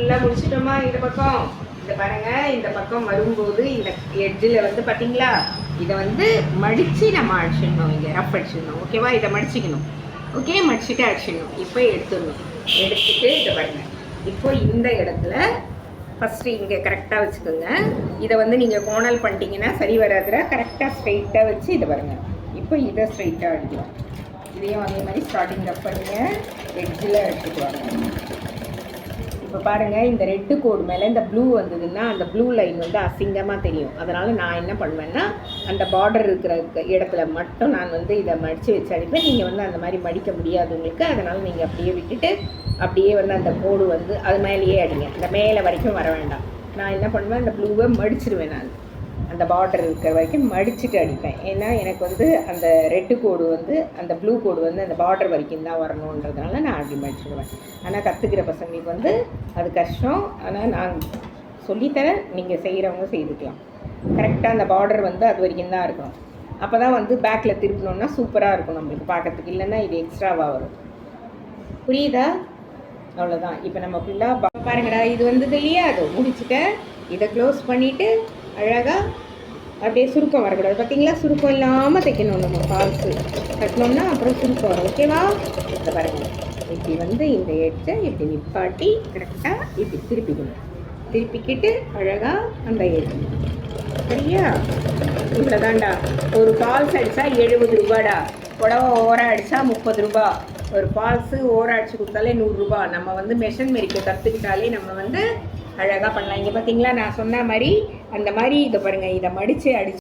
ஃபுல்லாக முடிச்சிட்டோமா இந்த பக்கம். இந்த பாருங்க, இந்த பக்கம் வரும்போது இந்த எட்ஜில் வந்து பார்த்தீங்களா, இதை வந்து மடித்து நம்ம அடிச்சிடணும். இங்கே ரஃப் அடிச்சிடணும். ஓகேவா? இதை மடிச்சிக்கணும். ஓகே, மடிச்சுட்டு அடிச்சிடணும். இப்போ எடுத்துடணும். எடுத்துட்டு இதை பாருங்கள். இப்போ இந்த இடத்துல ஃபஸ்ட்டு இங்கே கரெக்டாக வச்சுக்கோங்க. இதை வந்து நீங்கள் கோணல் பண்ணிட்டீங்கன்னா சரி வராதுல. கரெக்டாக ஸ்ட்ரைட்டாக வச்சு இதை பாருங்கள். இப்போ இதை ஸ்ட்ரைட்டாக அடிக்கலாம். இதையும் அதே மாதிரி ஸ்டார்டிங் ரஃப் பண்ணுங்க. எட்ஜில் எடுத்துட்டு வாங்க. இப்போ பாருங்கள், இந்த ரெட்டு கோடு மேலே இந்த ப்ளூ வந்ததுன்னா அந்த ப்ளூ லைன் வந்து அசிங்கமாக தெரியும். அதனால் நான் என்ன பண்ணுவேன்னா, அந்த பார்டர் இருக்கிற இடத்துல மட்டும் நான் வந்து இதை மடித்து வச்சு அடிப்பேன். நீங்கள் வந்து அந்த மாதிரி மடிக்க முடியாது உங்களுக்கு. அதனால் நீங்கள் அப்படியே விட்டுட்டு அப்படியே வந்து அந்த கோடு வந்து அது மேலேயே அடிங்க. இந்த மேலே வரைக்கும் வர வேண்டாம். நான் என்ன பண்ணுவேன், அந்த ப்ளூவை மடிச்சிடுவேன். நான் அந்த பார்டர் இருக்கிற வரைக்கும் மடிச்சுட்டு அடிப்பேன். ஏன்னா எனக்கு வந்து அந்த ரெட்டு கோடு வந்து அந்த ப்ளூ கோடு வந்து அந்த பார்டர் வரைக்கும் தான் வரணுன்றதுனால நான் அப்படி மடிச்சிடுவேன். ஆனால் கற்றுக்கிற பசங்களுக்கு வந்து அது கஷ்டம். ஆனால் நான் சொல்லித்தரேன், நீங்கள் செய்கிறவங்க செய்துக்கலாம். கரெக்டாக அந்த பார்டர் வந்து அது வரைக்கும் தான் இருக்கணும். அப்போ தான் வந்து பேக்கில் திருப்பணுன்னா சூப்பராக இருக்கும் நம்மளுக்கு பார்க்கறதுக்கு. இல்லைன்னா இது எக்ஸ்ட்ராவாக வரும். புரியுதா? அவ்வளோதான். இப்போ நம்ம ஃபுல்லாக பாருங்கடா, இது வந்தது இல்லையா? அதை முடிச்சுட்டேன். இதை க்ளோஸ் பண்ணிவிட்டு அழகாக அப்படியே சுருக்கம் வரக்கூடாது. பார்த்தீங்களா? சுருக்கம் இல்லாமல் தைக்கணும். நம்ம ஃபால்ஸு கட்டணும்னா அப்புறம் சுருக்கம் வரும். ஓகேவா? இதை பாருங்கள். இப்படி வந்து இந்த எட்ஜை இப்படி நிப்பாட்டி கரெக்டாக இப்படி திருப்பிக்கணும். திருப்பிக்கிட்டு அழகாக அந்த எட்ஜ். சரியா? இவ்வளோ தான்டா. ஒரு ஃபால்ஸ் அடித்தா 70 ரூபாடா. புடவை ஓரம் அடித்தா 30 ரூபா. ஒரு ஃபால்ஸு ஓரம் அடித்து கொடுத்தாலே 100 ரூபா. நம்ம வந்து மெஷின் மெரிக்க கற்றுக்கிட்டாலே நம்ம வந்து அழகாக பண்ணலாம். இங்கே பார்த்தீங்களா, நான் சொன்ன மாதிரி அந்த மாதிரி இதை பாருங்கள். இதை மடித்து அடிச்சு